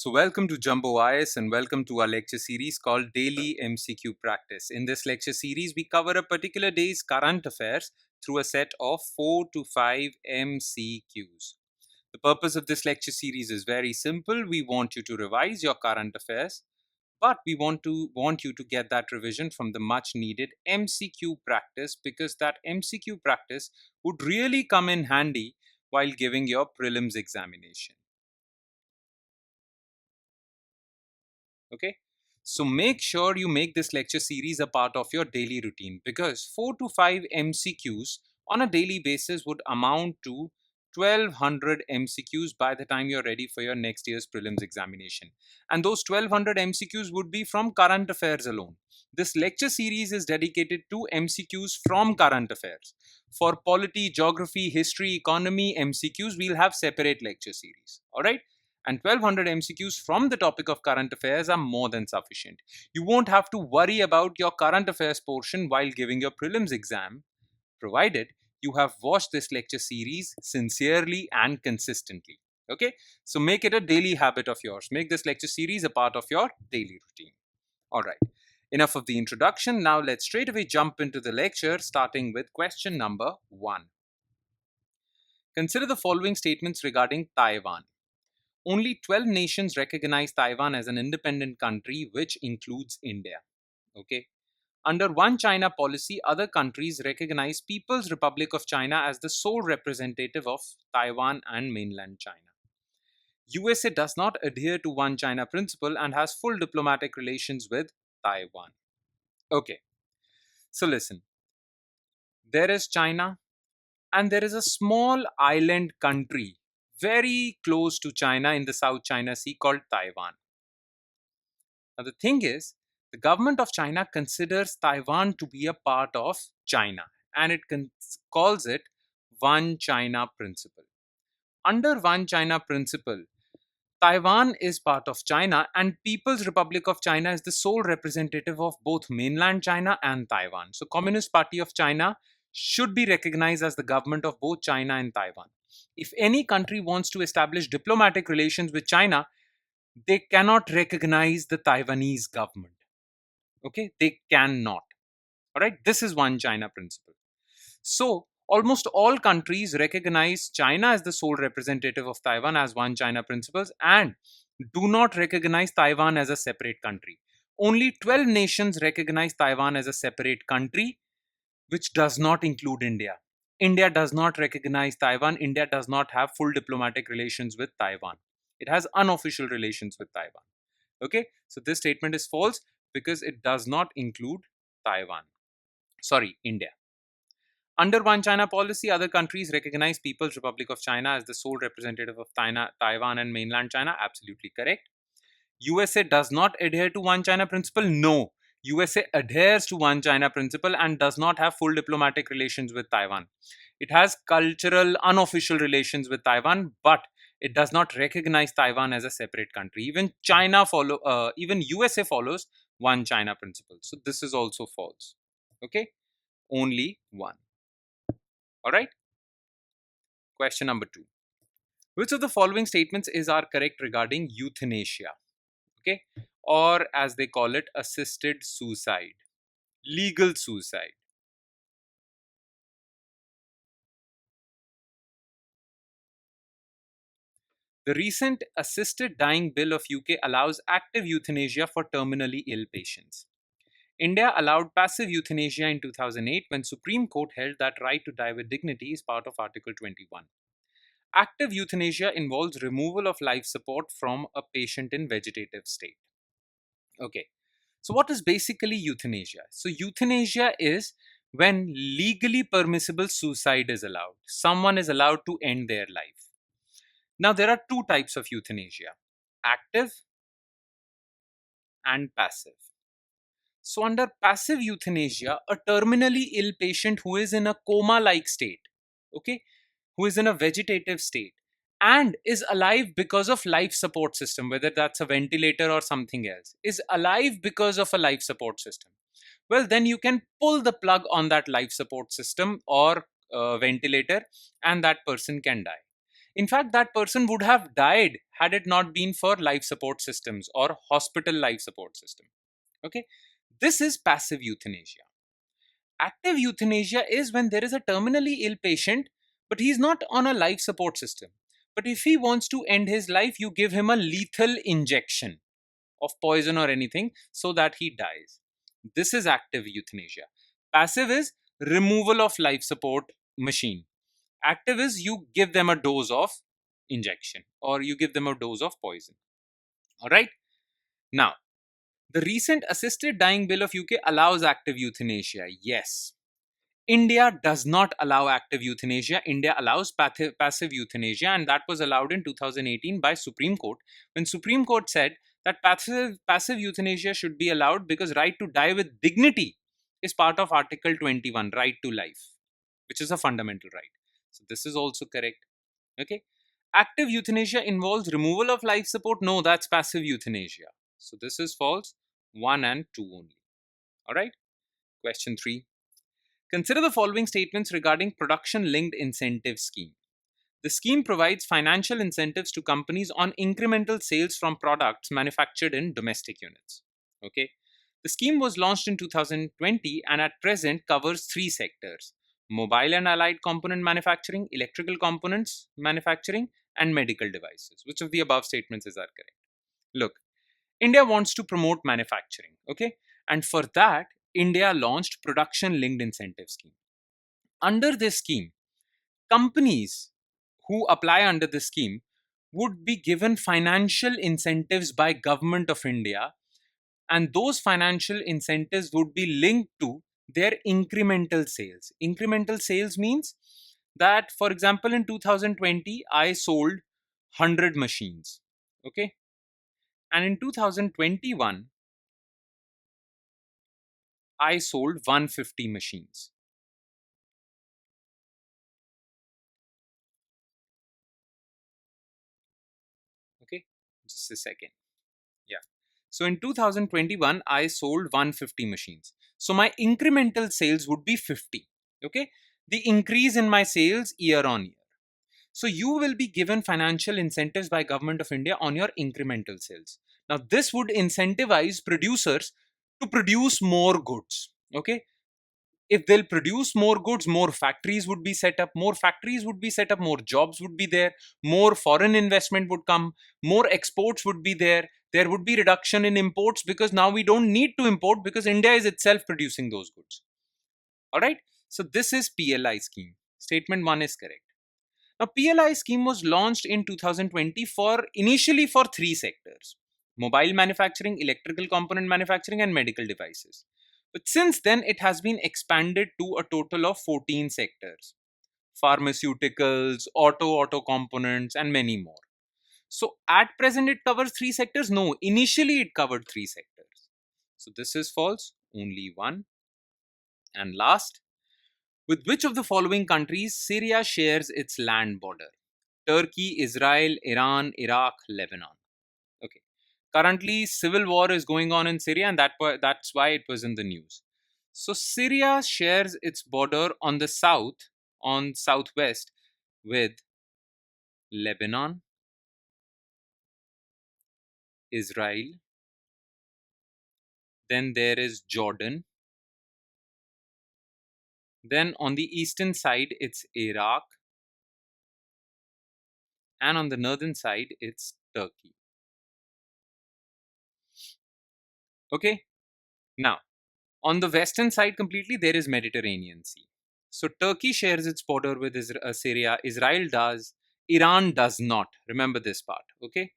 So welcome to Jumbo IS and welcome to our lecture series called Daily MCQ Practice. In this lecture series, we cover a particular day's current affairs through a set of 4 to 5 MCQs. The purpose of this lecture series is very simple. We want you to revise your current affairs, but we want you to get that revision from the much needed MCQ practice, because that MCQ practice would really come in handy while giving your prelims examination. Okay, so make sure you make this lecture series a part of your daily routine, because 4 to 5 MCQs on a daily basis would amount to 1200 MCQs by the time you're ready for your next year's prelims examination. And those 1200 MCQs would be from current affairs alone. This lecture series is dedicated to MCQs from current affairs. For polity, geography, history, economy MCQs, we'll have separate lecture series. All right. And 1200 MCQs from the topic of current affairs are more than sufficient. You won't have to worry about your current affairs portion while giving your prelims exam, provided you have watched this lecture series sincerely and consistently. Okay, so make it a daily habit of yours. Make this lecture series a part of your daily routine. All right, enough of the introduction. Now let's straight away jump into the lecture, starting with question number 1. Consider the following statements regarding Taiwan. Only 12 nations recognize Taiwan as an independent country, which includes India. Okay. Under One China policy, other countries recognize People's Republic of China as the sole representative of Taiwan and mainland China. USA does not adhere to One China principle and has full diplomatic relations with Taiwan. Okay. So listen. There is China and there is a small island country very close to China in the South China Sea called Taiwan. Now, the thing is, the government of China considers Taiwan to be a part of China, and it calls it One China principle. Under One China principle, Taiwan is part of China, and People's Republic of China is the sole representative of both mainland China and Taiwan. So, Communist Party of China should be recognized as the government of both China and Taiwan. If any country wants to establish diplomatic relations with China, they cannot recognize the Taiwanese government. Okay, they cannot. All right, this is One China principle. So almost all countries recognize China as the sole representative of Taiwan as One China principles and do not recognize Taiwan as a separate country. Only 12 nations recognize Taiwan as a separate country, which does not include India. India does not recognize Taiwan. India does not have full diplomatic relations with Taiwan. It has unofficial relations with Taiwan. Okay, so this statement is false because it does not include Taiwan. Sorry, India. Under One China policy, other countries recognize People's Republic of China as the sole representative of Taiwan and mainland China. Absolutely correct. USA does not adhere to One China principle. No. USA adheres to One China principle and does not have full diplomatic relations with Taiwan. It has cultural, unofficial relations with Taiwan, but it does not recognize Taiwan as a separate country. Even even USA follows One China principle. So this is also false. Okay, only one. All right. Question number 2. Which of the following statements are correct regarding euthanasia? Okay, or as they call it, assisted suicide, legal suicide. The recent assisted dying bill of UK allows active euthanasia for terminally ill patients. India allowed passive euthanasia in 2008 when Supreme Court held that right to die with dignity is part of Article 21. Active euthanasia involves removal of life support from a patient in vegetative state. Okay, so what is basically euthanasia? So euthanasia is when legally permissible suicide is allowed. Someone is allowed to end their life. Now, there are two types of euthanasia: active and passive. So, under passive euthanasia, a terminally ill patient who is in a coma like state, okay, who is in a vegetative state and is alive because of life support system, whether that's a ventilator or something else, is alive because of a life support system, well, then you can pull the plug on that life support system or ventilator and that person can die. In fact, that person would have died had it not been for life support systems or hospital life support system. Okay, this is passive euthanasia. Active euthanasia is when there is a terminally ill patient, but he's not on a life support system. But if he wants to end his life, you give him a lethal injection of poison or anything so that he dies. This is active euthanasia. Passive is removal of life support machine. Active is you give them a dose of injection or you give them a dose of poison. All right. Now, the recent assisted dying bill of UK allows active euthanasia. Yes. India does not allow active euthanasia. India allows passive euthanasia, and that was allowed in 2018 by Supreme Court, when Supreme Court said that passive euthanasia should be allowed because right to die with dignity is part of Article 21, right to life, which is a fundamental right. So this is also correct. Okay. Active euthanasia involves removal of life support. No, that's passive euthanasia. So this is false. 1 and 2 only. All right. Question 3. Consider the following statements regarding production linked incentive scheme. The scheme provides financial incentives to companies on incremental sales from products manufactured in domestic units. Okay. The scheme was launched in 2020 and at present covers 3 sectors: mobile and allied component manufacturing, electrical components manufacturing, and medical devices. Which of the above statements is correct? Look, India wants to promote manufacturing, okay? And for that, India launched production linked incentive scheme. Under this scheme, companies who apply under this scheme would be given financial incentives by government of India, and those financial incentives would be linked to their incremental sales. Incremental sales means that, for example, in 2020 I sold 100 machines, okay, and in 2021 I sold 150 machines. Okay, just a second. Yeah. So in 2021, I sold 150 machines. So my incremental sales would be 50. Okay. The increase in my sales year on year. So you will be given financial incentives by Government of India on your incremental sales. Now this would incentivize producers to produce more goods. Okay. If they'll produce more goods, more factories would be set up, more jobs would be there, more foreign investment would come, more exports would be there would be reduction in imports because now we don't need to import because India is itself producing those goods. All right. So this is PLI scheme. Statement 1 is correct. Now, PLI scheme was launched in 2020 for initially for 3 sectors: mobile manufacturing, electrical component manufacturing, and medical devices. But since then, it has been expanded to a total of 14 sectors: pharmaceuticals, auto components, and many more. So, at present, it covers 3 sectors. No, initially, it covered 3 sectors. So, this is false, only one. And last, with which of the following countries Syria shares its land border? Turkey, Israel, Iran, Iraq, Lebanon. Okay. Currently, civil war is going on in Syria, and that's why it was in the news. So Syria shares its border on the south, on southwest, with Lebanon, Israel. Then there is Jordan. Then on the eastern side, it's Iraq. And on the northern side, it's Turkey. Okay. Now, on the western side completely, there is Mediterranean Sea. So Turkey shares its border with Syria. Israel does. Iran does not. Remember this part. Okay.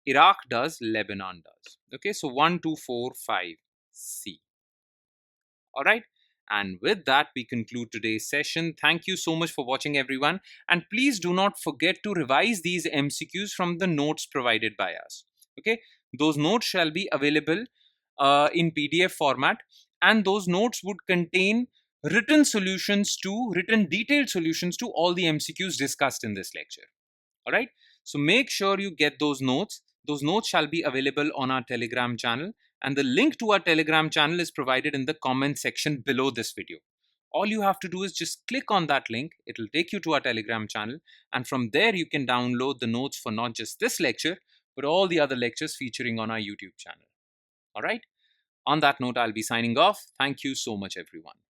Iraq does. Lebanon does. Okay. So 1, 2, 4, 5, C. All right. And with that, we conclude today's session. Thank you so much for watching, everyone. And please do not forget to revise these MCQs from the notes provided by us. Okay. Those notes shall be available in PDF format, and those notes would contain written detailed solutions to all the MCQs discussed in this lecture. All right. So make sure you get those notes. Those notes shall be available on our Telegram channel, and the link to our Telegram channel is provided in the comment section below this video. All you have to do is just click on that link. It will take you to our Telegram channel, and from there you can download the notes for not just this lecture, but all the other lectures featuring on our YouTube channel. All right. On that note, I'll be signing off. Thank you so much, everyone.